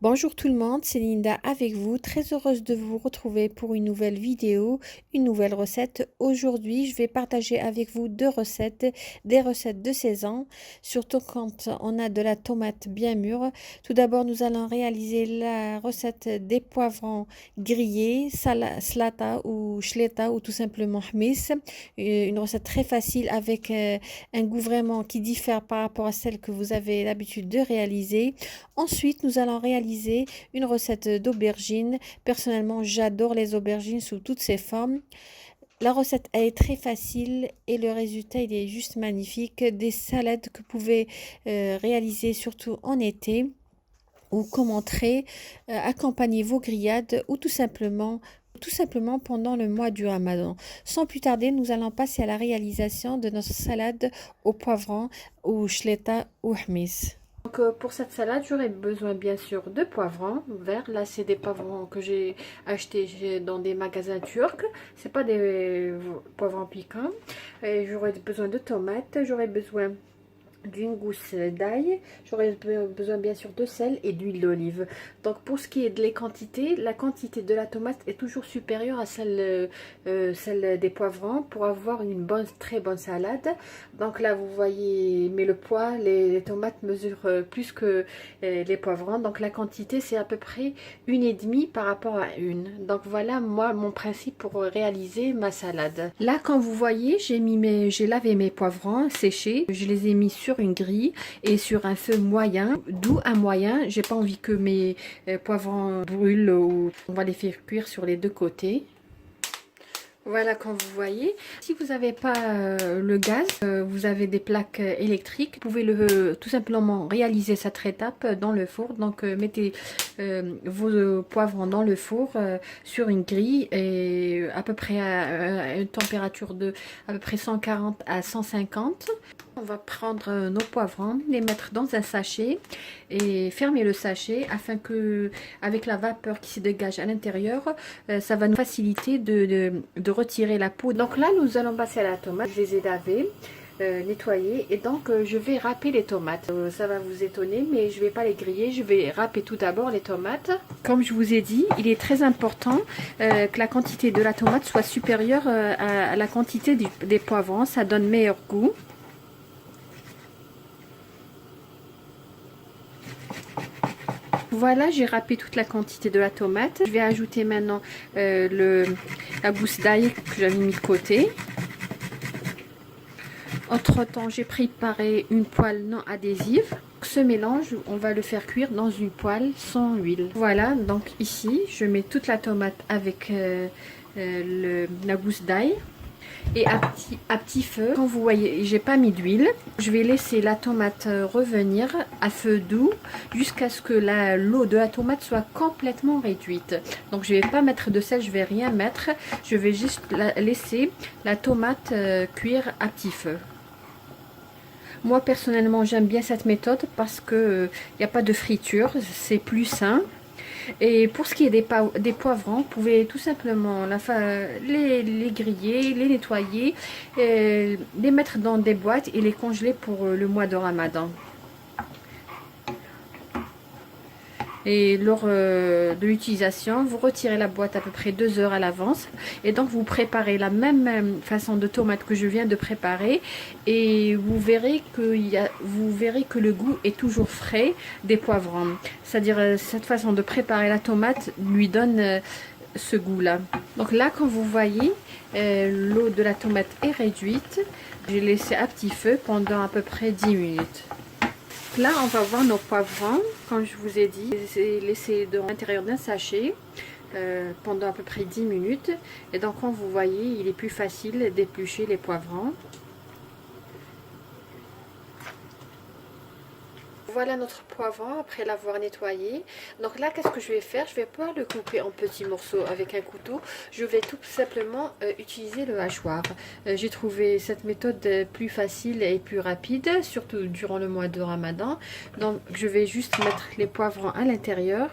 Bonjour tout le monde, c'est Linda avec vous, très heureuse de vous retrouver pour une nouvelle vidéo, une nouvelle recette. Aujourd'hui, je vais partager avec vous deux recettes, des recettes de saison, surtout quand on a de la tomate bien mûre. Tout d'abord, nous allons réaliser la recette des poivrons grillés, slata ou shleta ou tout simplement hmis. Une recette très facile avec un goût vraiment qui diffère par rapport à celle que vous avez l'habitude de réaliser. Ensuite, nous allons réaliser une recette d'aubergines. Personnellement, j'adore les aubergines sous toutes ses formes. La recette est très facile et le résultat il est juste magnifique. Des salades que vous pouvez réaliser surtout en été ou comme entrée, accompagner vos grillades ou tout simplement pendant le mois du Ramadan. Sans plus tarder, nous allons passer à la réalisation de notre salade au poivron ou shleta ou hmis. Donc pour cette salade, j'aurai besoin bien sûr de poivrons verts. Là, c'est des poivrons que j'ai achetés dans des magasins turcs. C'est pas des poivrons piquants. J'aurai besoin de tomates. J'aurai besoin d'une gousse d'ail, j'aurai besoin bien sûr de sel et d'huile d'olive. Donc pour ce qui est de les quantités, la quantité de la tomate est toujours supérieure à celle des poivrons pour avoir une très bonne salade. Donc là vous voyez, mais le poids, les tomates mesurent plus que les poivrons. Donc la quantité c'est à peu près 1,5 par rapport à une. Donc voilà moi mon principe pour réaliser ma salade. Là quand vous voyez, j'ai lavé mes poivrons séchés, je les ai mis sur une grille et sur un feu moyen, doux à moyen. J'ai pas envie que mes poivrons brûlent, ou on va les faire cuire sur les deux côtés. Voilà, comme vous voyez, si vous n'avez pas le gaz, vous avez des plaques électriques, vous pouvez tout simplement réaliser cette étape dans le four. Donc mettez vos poivrons dans le four sur une grille et à peu près à une température de à peu près 140 à 150. On va prendre nos poivrons, les mettre dans un sachet et fermer le sachet afin que, avec la vapeur qui se dégage à l'intérieur, ça va nous faciliter de retirer la peau. Donc là, nous allons passer à la tomate. Je les ai lavées, nettoyées et donc je vais râper les tomates. Ça va vous étonner, mais je ne vais pas les griller. Je vais râper tout d'abord les tomates. Comme je vous ai dit, il est très important que la quantité de la tomate soit supérieure à la quantité des poivrons. Ça donne meilleur goût. Voilà, j'ai râpé toute la quantité de la tomate. Je vais ajouter maintenant la gousse d'ail que j'avais mis de côté. Entre temps, j'ai préparé une poêle non adhésive. Ce mélange, on va le faire cuire dans une poêle sans huile. Voilà, donc ici, je mets toute la tomate avec la gousse d'ail. Et à petit feu, quand vous voyez, j'ai pas mis d'huile. Je vais laisser la tomate revenir à feu doux jusqu'à ce que l'eau de la tomate soit complètement réduite. Donc je vais pas mettre de sel, je vais rien mettre. Je vais juste laisser la tomate cuire à petit feu. Moi personnellement j'aime bien cette méthode parce que il n'y a pas de friture, c'est plus sain. Et pour ce qui est des poivrons, vous pouvez tout simplement les griller, les nettoyer, les mettre dans des boîtes et les congeler pour le mois de Ramadan. Et lors de l'utilisation, vous retirez la boîte à peu près 2 heures à l'avance. Et donc vous préparez la même façon de tomate que je viens de préparer. Et vous verrez que le goût est toujours frais des poivrons. C'est-à-dire cette façon de préparer la tomate lui donne ce goût-là. Donc là, quand vous voyez, l'eau de la tomate est réduite. J'ai laissé à petit feu pendant à peu près 10 minutes. Là, on va voir nos poivrons. Comme je vous ai dit, j'ai laissé dans l'intérieur d'un sachet pendant à peu près 10 minutes. Et donc, comme vous voyez, il est plus facile d'éplucher les poivrons. Voilà notre poivron après l'avoir nettoyé. Donc là, qu'est-ce que je vais faire? Je vais pas le couper en petits morceaux avec un couteau. Je vais tout simplement utiliser le hachoir. J'ai trouvé cette méthode plus facile et plus rapide, surtout durant le mois de Ramadan. Donc je vais juste mettre les poivrons à l'intérieur.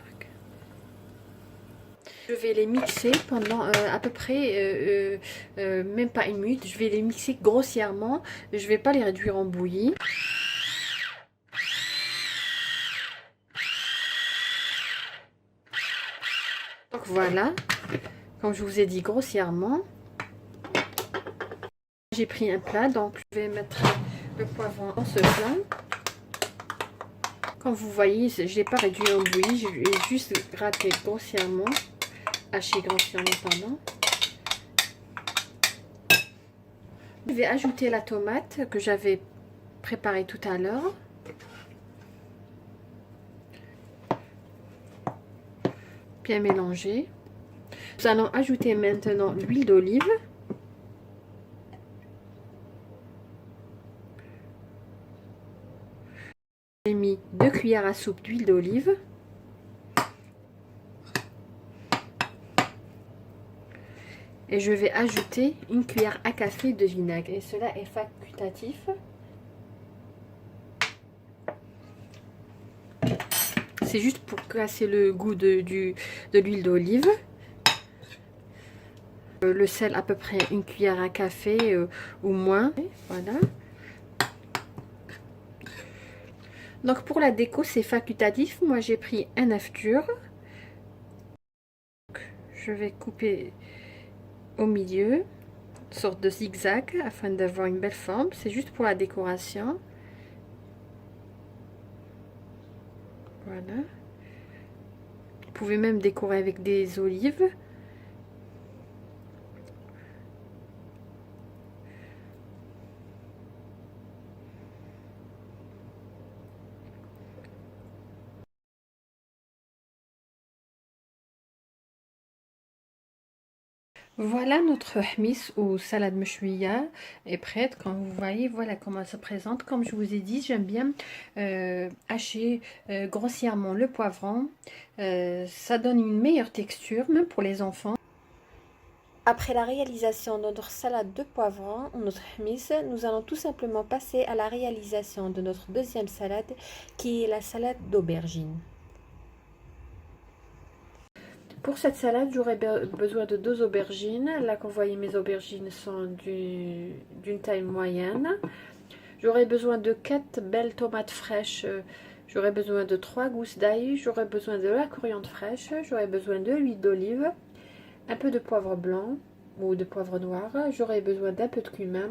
Je vais les mixer pendant à peu près, même pas une minute. Je vais les mixer grossièrement. Je vais pas les réduire en bouillie. Donc voilà, comme je vous ai dit grossièrement, j'ai pris un plat, donc je vais mettre le poivron dans ce plat. Comme vous voyez, je n'ai pas réduit en bouillie, je l'ai juste gratté grossièrement, haché grossièrement, pardon. Je vais ajouter la tomate que j'avais préparée tout à l'heure. Bien mélanger. Nous allons ajouter maintenant l'huile d'olive. J'ai mis 2 cuillères à soupe d'huile d'olive. Et je vais ajouter 1 cuillère à café de vinaigre. Et cela est facultatif. C'est juste pour casser le goût de l'huile d'olive. Le sel à peu près 1 cuillère à café ou moins. Voilà. Donc pour la déco c'est facultatif. Moi j'ai pris un œuf dur. Je vais couper au milieu, une sorte de zigzag afin d'avoir une belle forme. C'est juste pour la décoration. Voilà. Vous pouvez même décorer avec des olives. Voilà, notre hmiss ou salade mechouia est prête. Comme vous voyez, voilà comment elle se présente. Comme je vous ai dit, j'aime bien hacher grossièrement le poivron. Ça donne une meilleure texture, même pour les enfants. Après la réalisation de notre salade de poivron, notre hmiss, nous allons tout simplement passer à la réalisation de notre deuxième salade, qui est la salade d'aubergine. Pour cette salade, j'aurai besoin de 2 aubergines. Là, comme vous voyez, mes aubergines sont d'une taille moyenne. J'aurai besoin de 4 belles tomates fraîches. J'aurai besoin de 3 gousses d'ail. J'aurai besoin de la coriandre fraîche. J'aurai besoin de l'huile d'olive. Un peu de poivre blanc ou de poivre noir. J'aurai besoin d'un peu de cumin,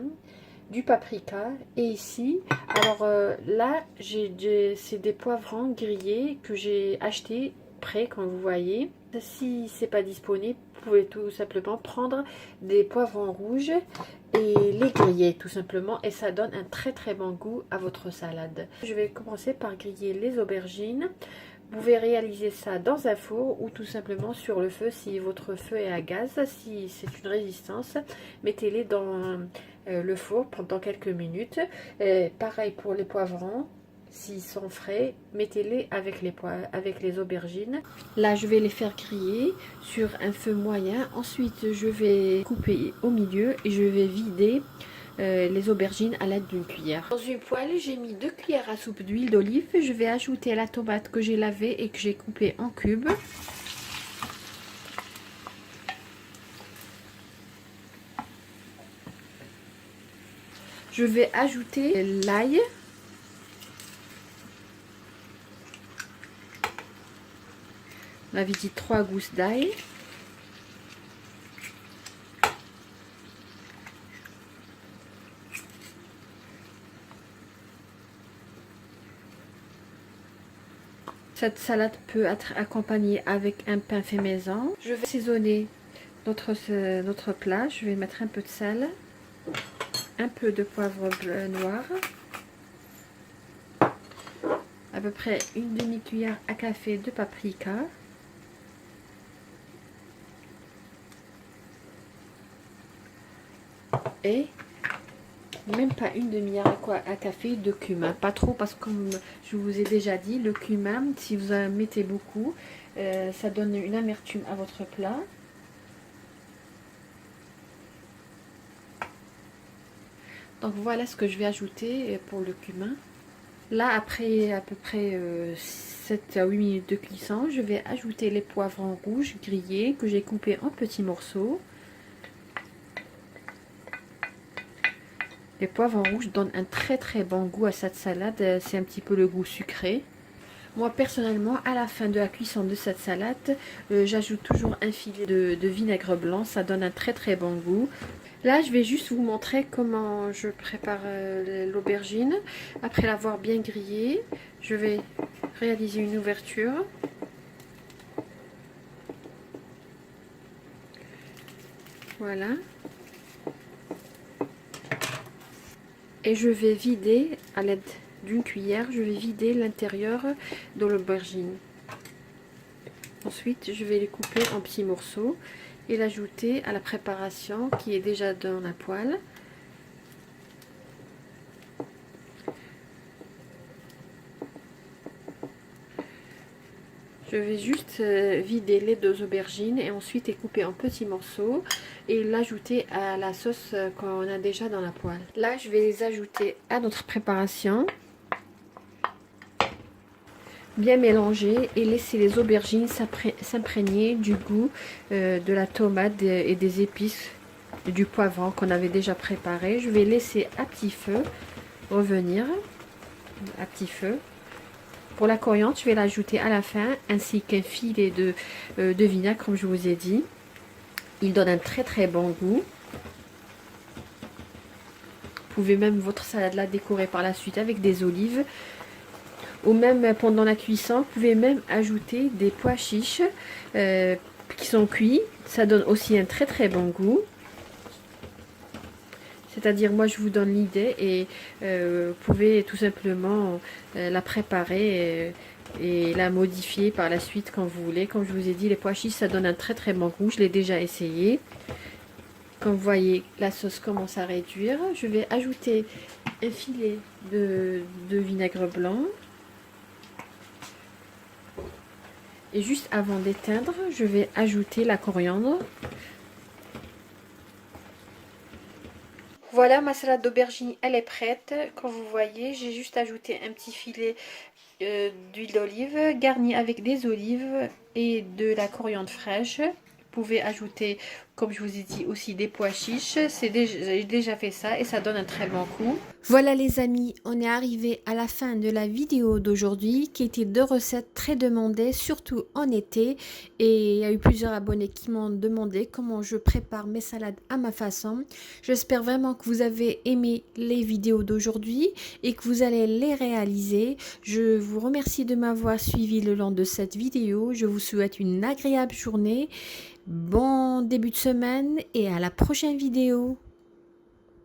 du paprika. Et ici, alors là, c'est des poivrons grillés que j'ai achetés prêts, comme vous voyez. Si c'est pas disponible, vous pouvez tout simplement prendre des poivrons rouges et les griller tout simplement, et ça donne un très très bon goût à votre salade. Je vais commencer par griller les aubergines. Vous pouvez réaliser ça dans un four ou tout simplement sur le feu si votre feu est à gaz. Si c'est une résistance, mettez-les dans le four pendant quelques minutes. Pareil pour les poivrons. S'ils sont frais, mettez-les avec les aubergines. Là, je vais les faire griller sur un feu moyen. Ensuite, je vais couper au milieu et je vais vider les aubergines à l'aide d'une cuillère. Dans une poêle, j'ai mis 2 cuillères à soupe d'huile d'olive. Je vais ajouter la tomate que j'ai lavée et que j'ai coupée en cubes. Je vais ajouter l'ail. On avait dit 3 gousses d'ail. Cette salade peut être accompagnée avec un pain fait maison. Je vais assaisonner notre plat. Je vais mettre un peu de sel, un peu de poivre noir, à peu près une demi-cuillère à café de paprika. Et même pas une demi-heure à café de cumin, pas trop, parce que comme je vous ai déjà dit, le cumin, si vous en mettez beaucoup, ça donne une amertume à votre plat. Donc voilà ce que je vais ajouter pour le cumin. Là, après à peu près 7 à 8 minutes de cuisson, je vais ajouter les poivrons rouges grillés que j'ai coupés en petits morceaux. Les poivrons rouges donnent un très très bon goût à cette salade. C'est un petit peu le goût sucré. Moi personnellement, à la fin de la cuisson de cette salade, j'ajoute toujours un filet de vinaigre blanc, ça donne un très très bon goût. Là, je vais juste vous montrer comment je prépare l'aubergine. Après l'avoir bien grillée, je vais réaliser une ouverture. Voilà. Et je vais vider à l'aide d'une cuillère, je vais vider l'intérieur de l'aubergine. Ensuite, je vais les couper en petits morceaux et l'ajouter à la préparation qui est déjà dans la poêle. Je vais juste vider les 2 aubergines et ensuite les couper en petits morceaux et l'ajouter à la sauce qu'on a déjà dans la poêle. Là, je vais les ajouter à notre préparation. Bien mélanger et laisser les aubergines s'imprégner du goût de la tomate et des épices et du poivron qu'on avait déjà préparé. Je vais laisser à petit feu revenir à petit feu. Pour la coriandre, je vais l'ajouter à la fin, ainsi qu'un filet de vinaigre, comme je vous ai dit. Il donne un très très bon goût. Vous pouvez même votre salade la décorer par la suite avec des olives. Ou même pendant la cuisson, vous pouvez même ajouter des pois chiches qui sont cuits. Ça donne aussi un très très bon goût. C'est-à-dire, moi, je vous donne l'idée et vous pouvez tout simplement la préparer et la modifier par la suite quand vous voulez. Comme je vous ai dit, les pois chiches, ça donne un très très bon goût. Je l'ai déjà essayé. Comme vous voyez, la sauce commence à réduire. Je vais ajouter un filet de vinaigre blanc. Et juste avant d'éteindre, je vais ajouter la coriandre. Voilà, ma salade d'aubergine, elle est prête. Comme vous voyez, j'ai juste ajouté un petit filet d'huile d'olive, garni avec des olives et de la coriandre fraîche. Vous pouvez ajouter, comme je vous ai dit, aussi des pois chiches. J'ai déjà fait ça et ça donne un très bon goût. Voilà les amis, on est arrivé à la fin de la vidéo d'aujourd'hui qui était 2 recettes très demandées, surtout en été. Et il y a eu plusieurs abonnés qui m'ont demandé comment je prépare mes salades à ma façon. J'espère vraiment que vous avez aimé les vidéos d'aujourd'hui et que vous allez les réaliser. Je vous remercie de m'avoir suivi le long de cette vidéo. Je vous souhaite une agréable journée. Bon début de semaine et à la prochaine vidéo.